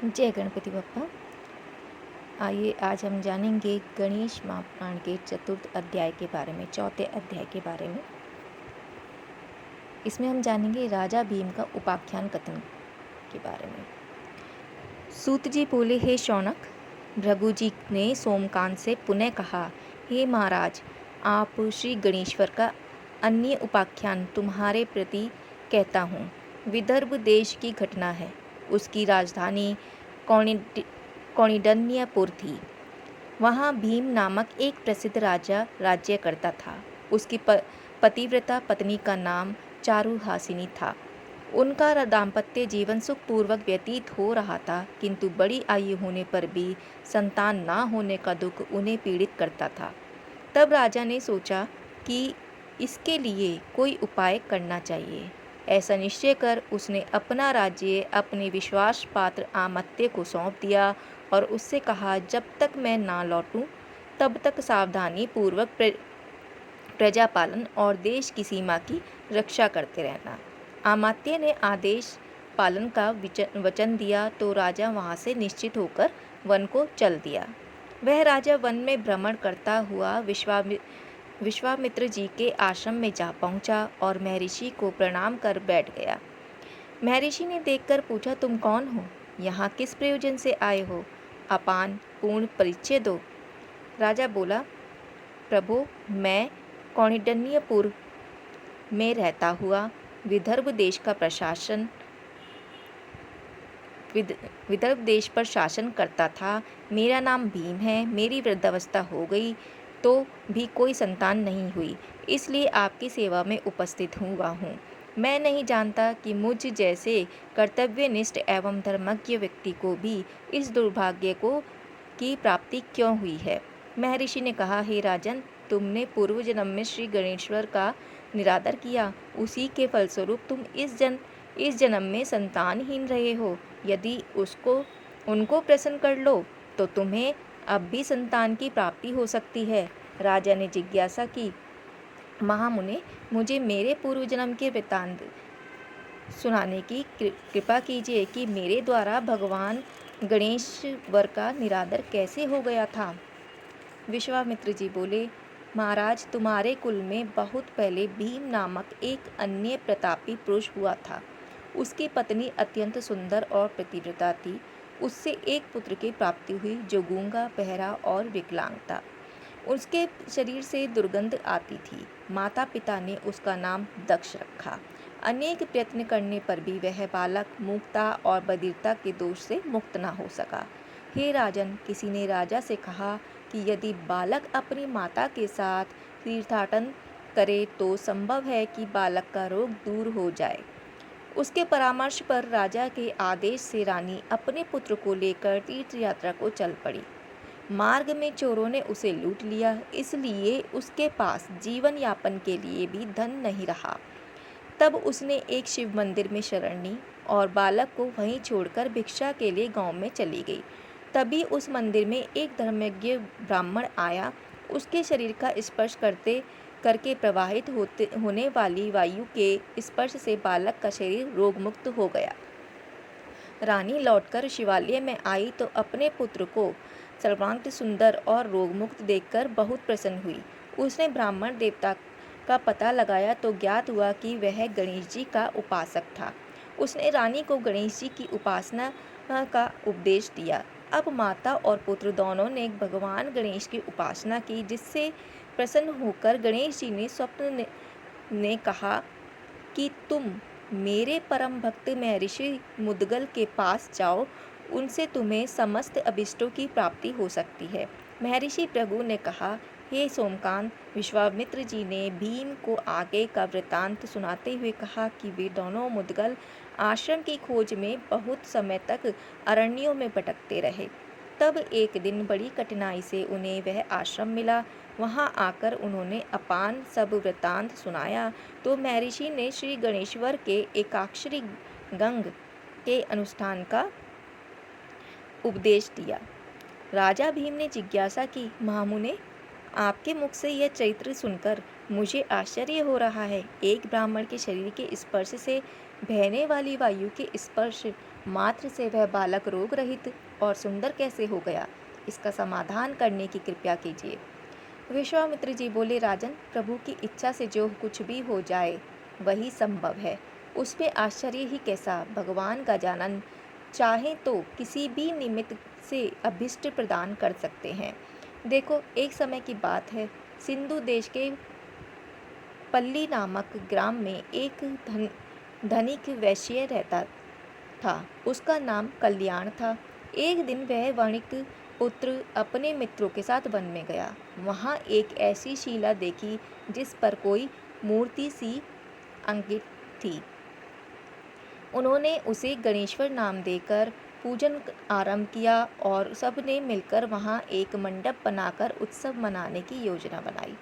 जय गणपति बप्पा। आइए आज हम जानेंगे गणेश महापुराण के चतुर्थ अध्याय के बारे में, चौथे अध्याय के बारे में। इसमें हम जानेंगे राजा भीम का उपाख्यान कथन के बारे में। सूत जी बोले, हे शौनक, भृगु जी ने सोमकांत से पुनः कहा, हे महाराज, आप श्री गणेश्वर का अन्य उपाख्यान तुम्हारे प्रति कहता हूँ। विदर्भ देश की घटना है। उसकी राजधानी कौंडिन्यपुर थी। वहाँ भीम नामक एक प्रसिद्ध राजा राज्य करता था। उसकी पतिव्रता पत्नी का नाम चारुहासिनी था। उनका दाम्पत्य जीवन सुखपूर्वक व्यतीत हो रहा था, किंतु बड़ी आयु होने पर भी संतान न होने का दुख उन्हें पीड़ित करता था। तब राजा ने सोचा कि इसके लिए कोई उपाय करना चाहिए। ऐसा निश्चय कर उसने अपना राज्य अपने विश्वास पात्र आमत्य को सौंप दिया और उससे कहा, जब तक मैं ना लौटूं तब तक सावधानी पूर्वक प्रजा पालन और देश की सीमा की रक्षा करते रहना। अमात्य ने आदेश पालन का वचन दिया तो राजा वहां से निश्चित होकर वन को चल दिया। वह राजा वन में भ्रमण करता हुआ विश्वामित्र जी के आश्रम में जा पहुंचा और महर्षि को प्रणाम कर बैठ गया। महर्षि ने देखकर पूछा, तुम कौन हो? यहाँ किस प्रयोजन से आए हो? अपान पूर्ण परिचय दो। राजा बोला, प्रभु, मैं कौंडिन्यपुर में रहता हुआ विदर्भ देश पर शासन करता था। मेरा नाम भीम है। मेरी वृद्धावस्था हो गई तो भी कोई संतान नहीं हुई, इसलिए आपकी सेवा में उपस्थित हुआ हूँ। मैं नहीं जानता कि मुझ जैसे कर्तव्यनिष्ठ एवं धर्मज्ञ व्यक्ति को भी इस दुर्भाग्य की प्राप्ति क्यों हुई है। महर्षि ने कहा, हे राजन, तुमने पूर्व जन्म में श्री गणेश्वर का निरादर किया। उसी के फलस्वरूप तुम इस जन्म में संतानहीन रहे हो। यदि उनको प्रसन्न कर लो तो तुम्हें अब भी संतान की प्राप्ति हो सकती है। राजा ने जिज्ञासा की, महामुने, मुझे मेरे पूर्व जन्म के वृत्तांत सुनाने की कृपा कीजिए कि मेरे द्वारा भगवान गणेश्वर का निरादर कैसे हो गया था। विश्वामित्र जी बोले, महाराज, तुम्हारे कुल में बहुत पहले भीम नामक एक अन्य प्रतापी पुरुष हुआ था। उसकी पत्नी अत्यंत सुंदर और पतिव्रता थी। उससे एक पुत्र की प्राप्ति हुई जो गूंगा, बहरा और विकलांग था। उसके शरीर से दुर्गंध आती थी। माता पिता ने उसका नाम दक्ष रखा। अनेक प्रयत्न करने पर भी वह बालक मूर्खता और बधिरता के दोष से मुक्त न हो सका। हे राजन, किसी ने राजा से कहा कि यदि बालक अपनी माता के साथ तीर्थाटन करे तो संभव है कि बालक का रोग दूर हो जाए। उसके परामर्श पर राजा के आदेश से रानी अपने पुत्र को लेकर तीर्थ यात्रा को चल पड़ी। मार्ग में चोरों ने उसे लूट लिया, इसलिए उसके पास जीवन यापन के लिए भी धन नहीं रहा। तब उसने एक शिव मंदिर में शरण ली और बालक को वहीं छोड़कर भिक्षा के लिए गांव में चली गई। तभी उस मंदिर में एक धर्मज्ञ ब्राह्मण आया। उसके शरीर का स्पर्श करके प्रवाहित होने वाली वायु के स्पर्श से बालक का शरीर रोगमुक्त हो गया। रानी लौटकर शिवालय में आई तो अपने पुत्र को सर्वांग सुंदर और रोगमुक्त देखकर बहुत प्रसन्न हुई। उसने ब्राह्मण देवता का पता लगाया तो ज्ञात हुआ कि वह गणेश जी का उपासक था। उसने रानी को गणेश जी की उपासना का उपदेश दिया। अब माता और पुत्र दोनों ने भगवान गणेश की उपासना की, जिससे प्रसन्न होकर गणेश जी ने स्वप्न ने कहा कि तुम मेरे परम भक्त महर्षि मुद्गल के पास जाओ, उनसे तुम्हें समस्त अभिष्टों की प्राप्ति हो सकती है। महर्षि भृगु ने कहा, हे सोमकांत, विश्वामित्र जी ने भीम को आगे का वृत्तांत सुनाते हुए कहा कि वे दोनों मुद्गल आश्रम की खोज में बहुत समय तक अरण्यों में भटकते रहे। तब एक दिन बड़ी कठिनाई से उन्हें वह आश्रम मिला। वहां आकर उन्होंने अपान सब वृत्तांत सुनाया तो महर्षि ने श्री गणेश्वर के एकाक्षरी गंग के अनुष्ठान का उपदेश दिया। राजा भीम ने जिज्ञासा की, महामुने, आपके मुख से यह चरित्र सुनकर मुझे आश्चर्य हो रहा है। एक ब्राह्मण के शरीर के स्पर्श से बहने वाली वायु के स्पर्श मात्र से वह बालक रोग रहित और सुंदर कैसे हो गया? इसका समाधान करने की कृपा कीजिए। विश्वामित्र जी बोले, राजन, प्रभु की इच्छा से जो कुछ भी हो जाए वही संभव है। उसमें आश्चर्य ही कैसा? भगवान गजानन चाहे तो किसी भी निमित्त से अभीष्ट प्रदान कर सकते हैं। देखो, एक समय की बात है, सिंधु देश के पल्ली नामक ग्राम में एक धनिक वैश्य रहता था। उसका नाम कल्याण था। एक दिन वह वणिक पुत्र अपने मित्रों के साथ वन में गया। वहाँ एक ऐसी शिला देखी जिस पर कोई मूर्ति सी अंकित थी। उन्होंने उसे गणेश्वर नाम देकर पूजन आरंभ किया और सबने मिलकर वहाँ एक मंडप बनाकर उत्सव मनाने की योजना बनाई।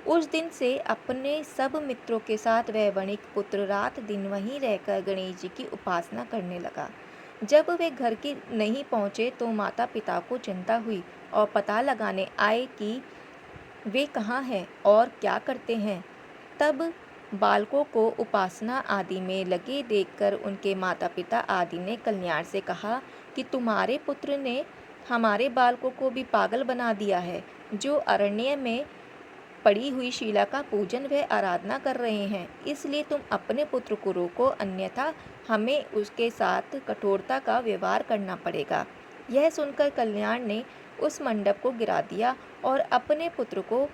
उस दिन से अपने सब मित्रों के साथ वह वणिक पुत्र रात दिन वहीं रहकर गणेश जी की उपासना करने लगा। जब वे घर के नहीं पहुँचे तो माता पिता को चिंता हुई और पता लगाने आए कि वे कहाँ हैं और क्या करते हैं। तब बालकों को उपासना आदि में लगे देखकर उनके माता पिता आदि ने कल्याण से कहा कि तुम्हारे पुत्र ने हमारे बालकों को भी पागल बना दिया है। जो अरण्य में पड़ी हुई शिला का पूजन व आराधना कर रहे हैं, इसलिए तुम अपने पुत्र को रोको, अन्यथा हमें उसके साथ कठोरता का व्यवहार करना पड़ेगा। यह सुनकर कल्याण ने उस मंडप को गिरा दिया और अपने पुत्र को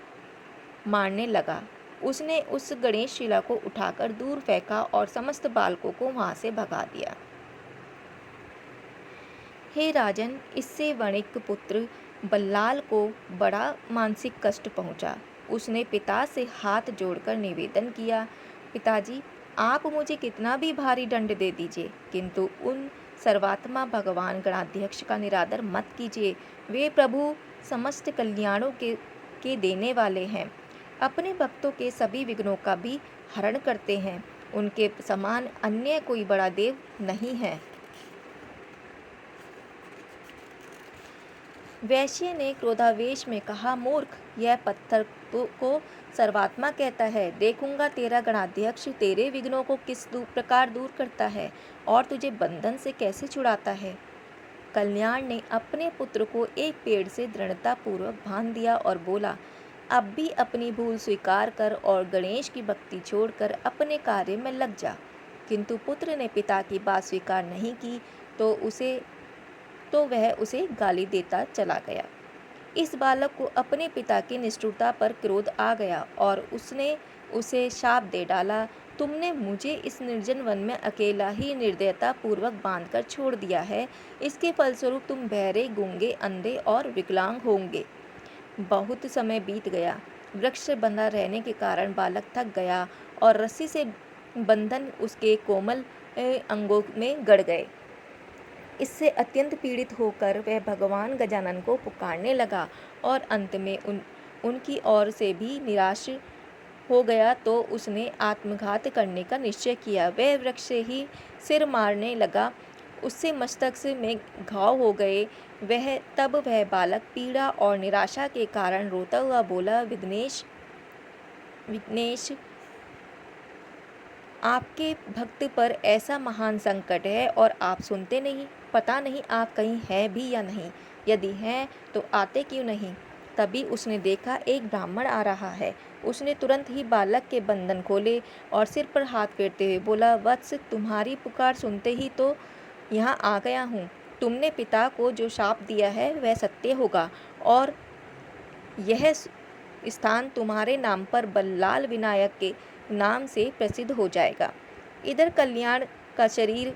मारने लगा। उसने उस गणेश शिला को उठाकर दूर फेंका और समस्त बालकों को वहां से भगा दिया। हे राजन, इससे वणिक पुत्र बल्लाल को बड़ा मानसिक कष्ट पहुंचा। उसने पिता से हाथ जोड़कर निवेदन किया, पिताजी, आप मुझे कितना भी भारी दंड दे दीजिए, किंतु उन सर्वात्मा भगवान गणाध्यक्ष का निरादर मत कीजिए। वे प्रभु समस्त कल्याणों के देने वाले हैं। अपने भक्तों के सभी विघ्नों का भी हरण करते हैं। उनके समान अन्य कोई बड़ा देव नहीं है। वैश्य ने क्रोधावेश में कहा, मूर्ख, यह पत्थर को सर्वात्मा कहता है। देखूंगा तेरा गणाध्यक्ष तेरे विघ्नों को किस प्रकार दूर करता है और तुझे बंधन से कैसे छुड़ाता है। कल्याण ने अपने पुत्र को एक पेड़ से दृढ़ता पूर्वक बांध दिया और बोला, अब भी अपनी भूल स्वीकार कर और गणेश की भक्ति छोड़कर अपने कार्य में लग जा। किंतु पुत्र ने पिता की बात स्वीकार नहीं की तो वह उसे गाली देता चला गया। इस बालक को अपने पिता की निष्ठुरता पर क्रोध आ गया और उसने उसे शाप दे डाला, तुमने मुझे इस निर्जन वन में अकेला ही निर्दयता पूर्वक बांधकर छोड़ दिया है। इसके फलस्वरूप तुम बहरे, गूंगे, अंधे और विकलांग होंगे। बहुत समय बीत गया। वृक्ष से बंधा रहने के कारण बालक थक गया और रस्सी से बंधन उसके कोमल अंगों में गड़ गए। इससे अत्यंत पीड़ित होकर वह भगवान गजानन को पुकारने लगा और अंत में उनकी ओर से भी निराश हो गया तो उसने आत्मघात करने का निश्चय किया। वह वृक्ष से ही सिर मारने लगा। उससे मस्तक में घाव हो गए। तब वह बालक पीड़ा और निराशा के कारण रोता हुआ बोला, विघ्नेश, आपके भक्त पर ऐसा महान संकट है और आप सुनते नहीं। पता नहीं आप कहीं हैं भी या नहीं। यदि हैं तो आते क्यों नहीं। तभी उसने देखा एक ब्राह्मण आ रहा है। उसने तुरंत ही बालक के बंधन खोले और सिर पर हाथ फेरते हुए बोला, वत्स, तुम्हारी पुकार सुनते ही तो यहाँ आ गया हूँ। तुमने पिता को जो शाप दिया है वह सत्य होगा और यह स्थान तुम्हारे नाम पर बल्लाल विनायक के नाम से प्रसिद्ध हो जाएगा। इधर कल्याण का शरीर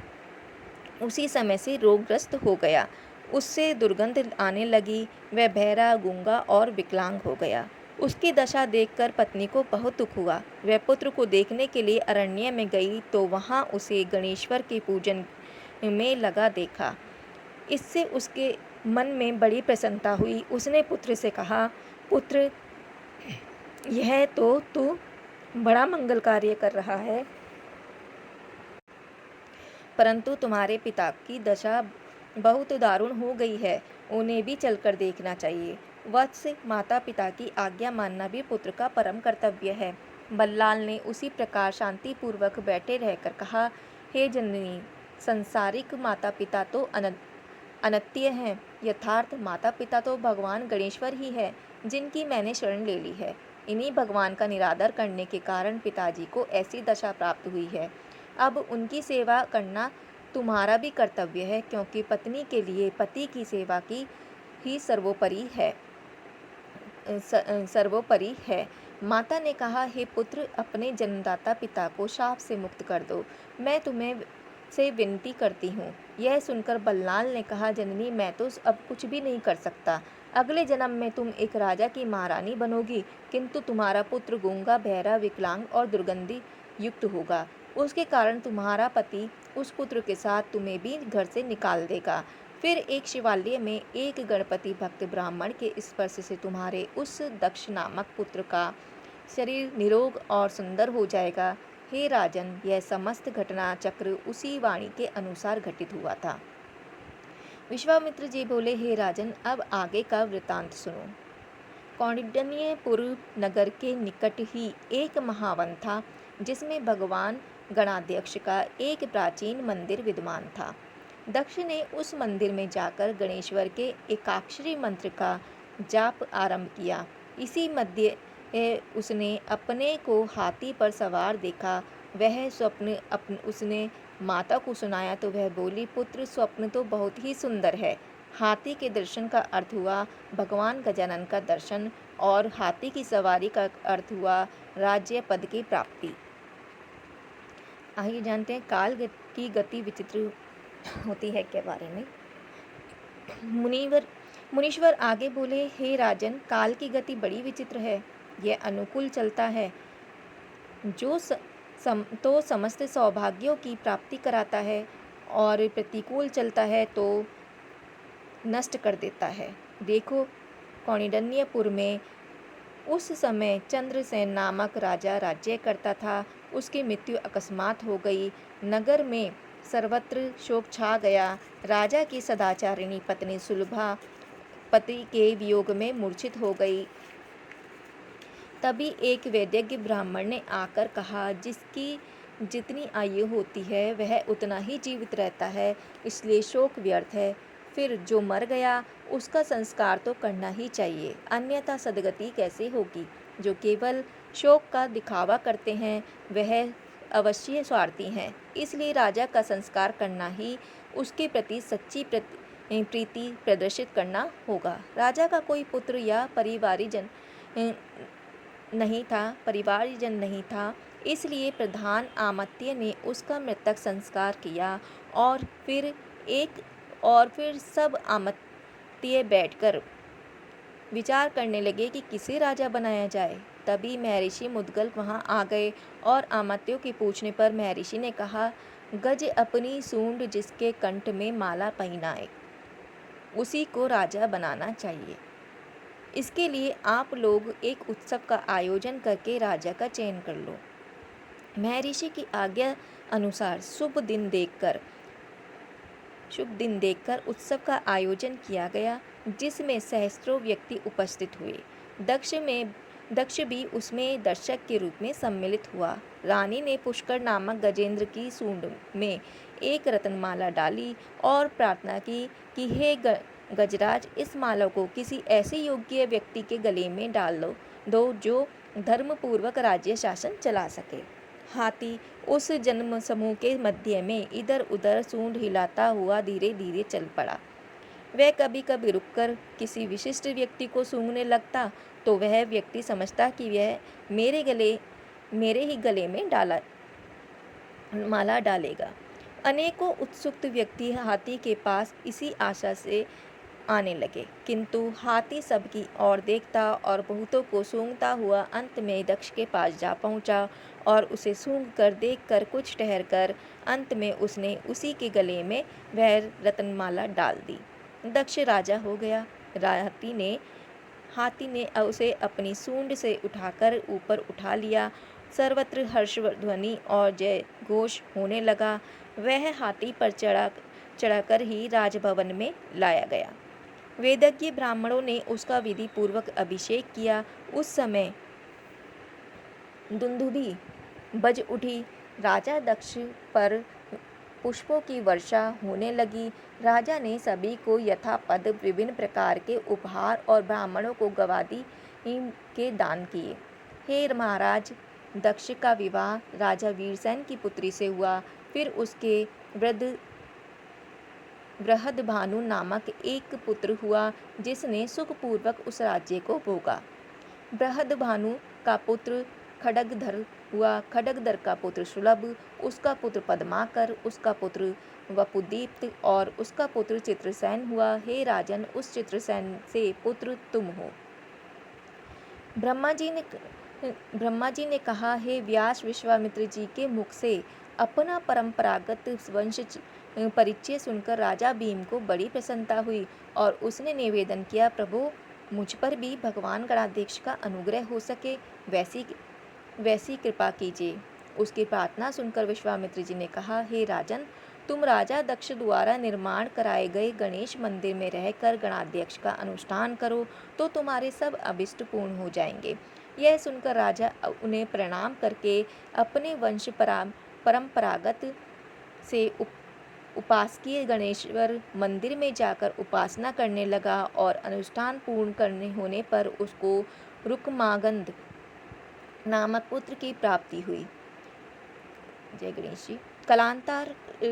उसी समय से रोगग्रस्त हो गया। उससे दुर्गंध आने लगी। वह बहरा, गूंगा और विकलांग हो गया। उसकी दशा देखकर पत्नी को बहुत दुख हुआ। वह पुत्र को देखने के लिए अरण्य में गई तो वहाँ उसे गणेश्वर के पूजन में लगा देखा। इससे उसके मन में बड़ी प्रसन्नता हुई। उसने पुत्र से कहा, पुत्र, यह तो तू बड़ा मंगल कार्य कर रहा है, परंतु तुम्हारे पिता की दशा बहुत दारुण हो गई है। उन्हें भी चलकर देखना चाहिए। वत्स, माता पिता की आज्ञा मानना भी पुत्र का परम कर्तव्य है। बल्लाल ने उसी प्रकार शांतिपूर्वक बैठे रहकर कहा, हे जननी, संसारिक माता पिता तो अनित्य हैं, यथार्थ माता पिता तो भगवान गणेश्वर ही है, जिनकी मैंने शरण ले ली है। इन्हीं भगवान का निरादर करने के कारण पिताजी को ऐसी दशा प्राप्त हुई है। अब उनकी सेवा करना तुम्हारा भी कर्तव्य है, क्योंकि पत्नी के लिए पति की सेवा की ही सर्वोपरि है। माता ने कहा, हे पुत्र, अपने जन्मदाता पिता को शाप से मुक्त कर दो। मैं तुम्हें से विनती करती हूँ। यह सुनकर बल्लाल ने कहा, जननी, मैं तो अब कुछ भी नहीं कर सकता। अगले जन्म में तुम एक राजा की महारानी बनोगी, किंतु तुम्हारा पुत्र गूंगा, बहरा, विकलांग और दुर्गंधि युक्त होगा। उसके कारण तुम्हारा पति उस पुत्र के साथ तुम्हें भी घर से निकाल देगा। फिर एक शिवालय में एक गणपति भक्त ब्राह्मण के स्पर्श से तुम्हारे उस दक्ष नामक पुत्र का शरीर निरोग और सुंदर हो जाएगा। हे राजन, यह समस्त घटना चक्र उसी वाणी के अनुसार घटित हुआ था। विश्वामित्र जी बोले, हे राजन, अब आगे का वृतांत सुनो। कौंडिन्यपुर नगर के निकट ही एक महावन था, जिसमें भगवान गणाध्यक्ष का एक प्राचीन मंदिर विद्यमान था। दक्ष ने उस मंदिर में जाकर गणेश्वर के एकाक्षरी मंत्र का जाप आरंभ किया। इसी मध्य उसने अपने को हाथी पर सवार देखा। वह स्वप्न उसने माता को सुनाया तो वह बोली, पुत्र, स्वप्न तो बहुत ही सुंदर है। हाथी के दर्शन का अर्थ हुआ भगवान गजानन का दर्शन, और हाथी की सवारी का अर्थ हुआ राज्य पद की प्राप्ति। आइए जानते हैं काल की गति विचित्र होती है के बारे में। मुनीश्वर आगे बोले, हे राजन, काल की गति बड़ी विचित्र है। यह अनुकूल चलता है जो तो समस्त सौभाग्यों की प्राप्ति कराता है, और प्रतिकूल चलता है तो नष्ट कर देता है। देखो, कौंडिन्यपुर में उस समय चंद्रसेन नामक राजा राज्य करता था। उसकी मृत्यु अकस्मात हो गई। नगर में सर्वत्र शोक छा गया। राजा की सदाचारिणी पत्नी सुलभा पति के वियोग में मूर्छित हो गई। तभी एक वैद्य ब्राह्मण ने आकर कहा, जिसकी जितनी आयु होती है वह उतना ही जीवित रहता है, इसलिए शोक व्यर्थ है। फिर जो मर गया उसका संस्कार तो करना ही चाहिए, अन्यथा सद्गति कैसे होगी। जो केवल शोक का दिखावा करते हैं वह अवश्य स्वार्थी हैं, इसलिए राजा का संस्कार करना ही उसके प्रति सच्ची प्रीति प्रदर्शित करना होगा। राजा का कोई पुत्र या परिवारजन नहीं था, इसलिए प्रधान आमत्य ने उसका मृतक संस्कार किया, और फिर सब आमत्य बैठकर विचार करने लगे कि किसे राजा बनाया जाए। तभी महर्षि मुद्गल वहां आ गए, और आमत्यों के पूछने पर महर्षि ने कहा, गज अपनी सूंड जिसके कंठ में माला पहनाए, उसी को राजा बनाना चाहिए। इसके लिए आप लोग एक उत्सव का आयोजन करके राजा का चयन कर लो। महर्षि की आज्ञा अनुसार शुभ दिन देखकर उत्सव का आयोजन किया गया, जिसमें सहस्त्रों व्यक्ति उपस्थित हुए। दक्ष भी उसमें दर्शक के रूप में सम्मिलित हुआ। रानी ने पुष्कर नामक गजेंद्र की सूंड में एक रत्नमाला डाली और प्रार्थना की कि हे गजराज, इस माला को किसी ऐसे योग्य व्यक्ति के गले में डाल दो जो धर्मपूर्वक राज्य शासन चला सके। हाथी उस जन्म समूह के मध्य में इधर उधर सूंड हिलाता हुआ धीरे धीरे चल पड़ा। वह कभी कभी रुककर किसी विशिष्ट व्यक्ति को सूंघने लगता तो वह व्यक्ति समझता कि वह मेरे ही गले में माला डालेगा। अनेकों उत्सुक व्यक्ति हाथी के पास इसी आशा से आने लगे, किंतु हाथी सबकी ओर देखता और बहुतों को सूंघता हुआ अंत में दक्ष के पास जा पहुंचा, और उसे सूंघकर देखकर कुछ ठहरकर अंत में उसने उसी के गले में वह रत्नमाला डाल दी। दक्ष राजा हो गया। हाथी ने उसे अपनी सूंड से उठाकर ऊपर उठा लिया। सर्वत्र हर्षध्वनि और जय घोष होने लगा। वह हाथी पर चढ़ाकर ही राजभवन में लाया गया। वेदज्ञ ब्राह्मणों ने उसका विधि पूर्वक अभिषेक किया। उस समय दुंदुभी बज उठी। राजा दक्ष पर पुष्पों की वर्षा होने लगी। राजा ने सभी को यथापद विभिन्न प्रकार के उपहार और ब्राह्मणों को गवादी के दान किए। हे महाराज, दक्ष का विवाह राजा वीरसेन की पुत्री से हुआ। फिर उसके बृहदभानु नामक एक पुत्र हुआ, जिसने सुखपूर्वक उस राज्य को भोगा। बृहदभानु का पुत्र खड्गधर हुआ। खड्गधर का पुत्र सुलभ, उसका पुत्र पद्माकर, उसका पुत्र वपुदीप्त और उसका पुत्र चित्रसेन हुआ। हे राजन, उस चित्रसेन से पुत्र तुम हो। ब्रह्मा जी ने कहा, हे व्यास, विश्वामित्र जी के मुख से अपना परंपरागत वंश परिचय सुनकर राजा भीम को बड़ी प्रसन्नता हुई और उसने निवेदन किया, प्रभु, मुझ पर भी भगवान गणाध्यक्ष का अनुग्रह हो सके वैसी कृपा कीजिए। उसकी प्रार्थना सुनकर विश्वामित्र जी ने कहा, हे राजन, तुम राजा दक्ष द्वारा निर्माण कराए गए गणेश मंदिर में रहकर गणाध्यक्ष का अनुष्ठान करो तो तुम्हारे सब अभिष्ट पूर्ण हो जाएंगे। यह सुनकर राजा उन्हें प्रणाम करके अपने वंश परंपरागत से उपासकीय गणेश्वर मंदिर में जाकर उपासना करने लगा और अनुष्ठान पूर्ण करने होने पर उसको रुक्मांगद नामक पुत्र की प्राप्ति हुई। जय गणेश जी।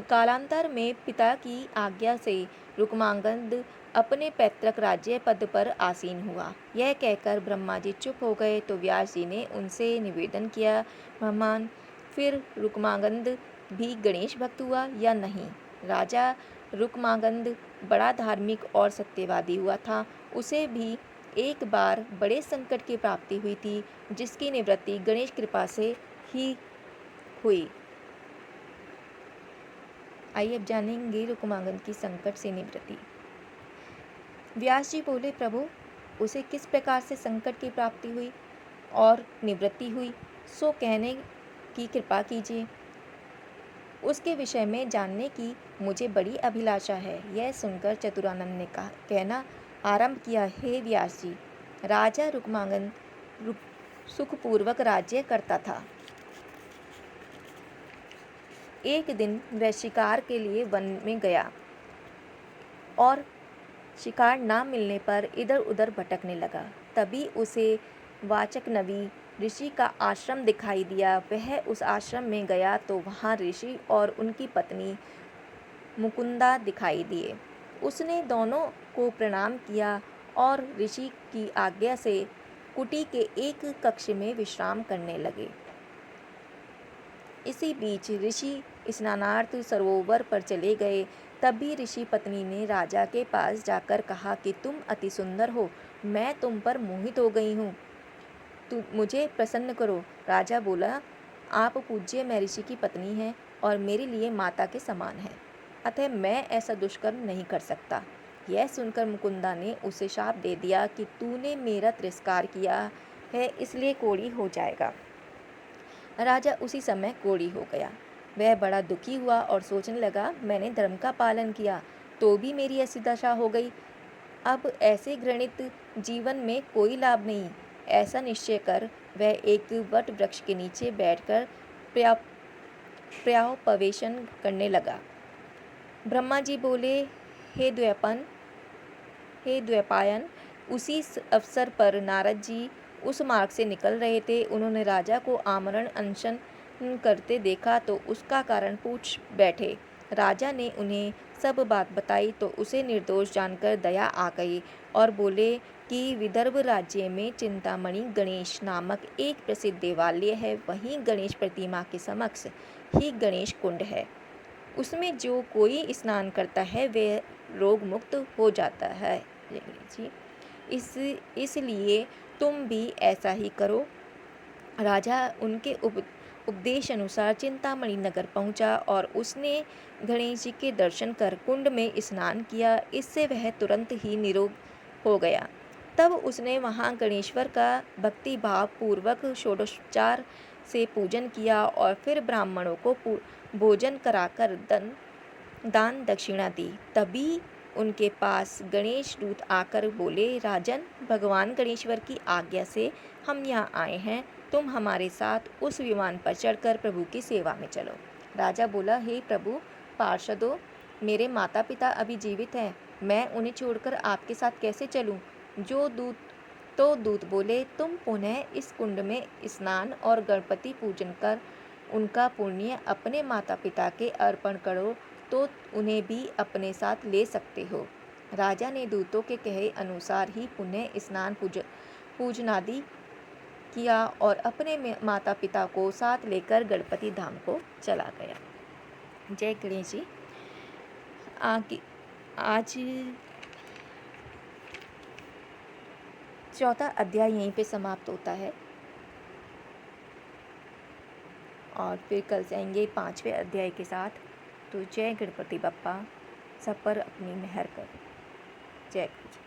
कालांतर में पिता की आज्ञा से रुक्मांगद अपने पैतृक राज्य पद पर आसीन हुआ। यह कहकर ब्रह्मा जी चुप हो गए तो व्यास जी ने उनसे निवेदन किया, महान, फिर रुक्मांगद भी गणेश भक्त हुआ या नहीं? राजा रुक्मांगद बड़ा धार्मिक और सत्यवादी हुआ था। उसे भी एक बार बड़े संकट की प्राप्ति हुई थी, जिसकी निवृत्ति गणेश कृपा से ही हुई। आइए अब जानेंगे रुक्मांगद की संकट से निवृत्ति। व्यास जी बोले, प्रभु, उसे किस प्रकार से संकट की प्राप्ति हुई और निवृत्ति हुई, सो कहने की कृपा कीजिए। उसके विषय में जानने की मुझे बड़ी अभिलाषा है। यह सुनकर चतुरानंद ने कहना आरंभ किया, हे व्यास जी, राजा रुक्मांगद सुखपूर्वक राज्य करता था। एक दिन वह शिकार के लिए वन में गया और शिकार ना मिलने पर इधर उधर भटकने लगा। तभी उसे वाचकनवी ऋषि का आश्रम दिखाई दिया। वह उस आश्रम में गया तो वहाँ ऋषि और उनकी पत्नी मुकुंदा दिखाई दिए। उसने दोनों को प्रणाम किया और ऋषि की आज्ञा से कुटी के एक कक्ष में विश्राम करने लगे। इसी बीच ऋषि स्नानार्थ सरोवर पर चले गए। तभी ऋषि पत्नी ने राजा के पास जाकर कहा कि तुम अति सुंदर हो, मैं तुम पर मोहित हो गई हूँ, मुझे प्रसन्न करो। राजा बोला, आप पूज्य महर्षि की पत्नी हैं और मेरे लिए माता के समान हैं, अतः मैं ऐसा दुष्कर्म नहीं कर सकता। यह सुनकर मुकुंदा ने उसे शाप दे दिया कि तूने मेरा तिरस्कार किया है, इसलिए कोढ़ी हो जाएगा। राजा उसी समय कोढ़ी हो गया। वह बड़ा दुखी हुआ और सोचने लगा, मैंने धर्म का पालन किया तो भी मेरी ऐसी दशा हो गई। अब ऐसे घृणित जीवन में कोई लाभ नहीं। ऐसा निश्चय कर वह एक वट वृक्ष के नीचे बैठकर प्रायोपवेशन करने लगा। ब्रह्मा जी बोले, हे द्वैपायन, उसी अवसर पर नारद जी उस मार्ग से निकल रहे थे। उन्होंने राजा को आमरण अनशन करते देखा तो उसका कारण पूछ बैठे। राजा ने उन्हें सब बात बताई तो उसे निर्दोष जानकर दया आ गई और बोले कि विदर्भ राज्य में चिंतामणि गणेश नामक एक प्रसिद्ध देवालय है। वहीं गणेश प्रतिमा के समक्ष ही गणेश कुंड है। उसमें जो कोई स्नान करता है वह रोग मुक्त हो जाता है। इसलिए तुम भी ऐसा ही करो। राजा उनके उपदेश अनुसार चिंतामणि नगर पहुंचा और उसने गणेश जी के दर्शन कर कुंड में स्नान किया। इससे वह तुरंत ही निरोग हो गया। तब उसने वहां गणेश्वर का भक्ति भाव पूर्वक षोडशोपचार से पूजन किया और फिर ब्राह्मणों को भोजन कराकर दान दक्षिणा दी। तभी उनके पास गणेश दूत आकर बोले, राजन, भगवान गणेश्वर की आज्ञा से हम यहाँ आए हैं, तुम हमारे साथ उस विमान पर चढ़कर प्रभु की सेवा में चलो। राजा बोला, हे प्रभु, पार्षदों, मेरे माता पिता अभी जीवित हैं, मैं उन्हें छोड़कर आपके साथ कैसे चलूं? दूत बोले, तुम पुनः इस कुंड में स्नान और गणपति पूजन कर उनका पुण्य अपने माता पिता के अर्पण करो तो उन्हें भी अपने साथ ले सकते हो। राजा ने दूतों के कहे अनुसार ही पुनः स्नान पूजनादि किया और अपने माता पिता को साथ लेकर गणपति धाम को चला गया। जय गणेश जी। आज चौथा अध्याय यहीं पे समाप्त होता है और फिर कल से आएंगे 5वें अध्याय के साथ। तो जय गणपति बप्पा, सब पर अपनी मेहर करें। जय गुरु जी।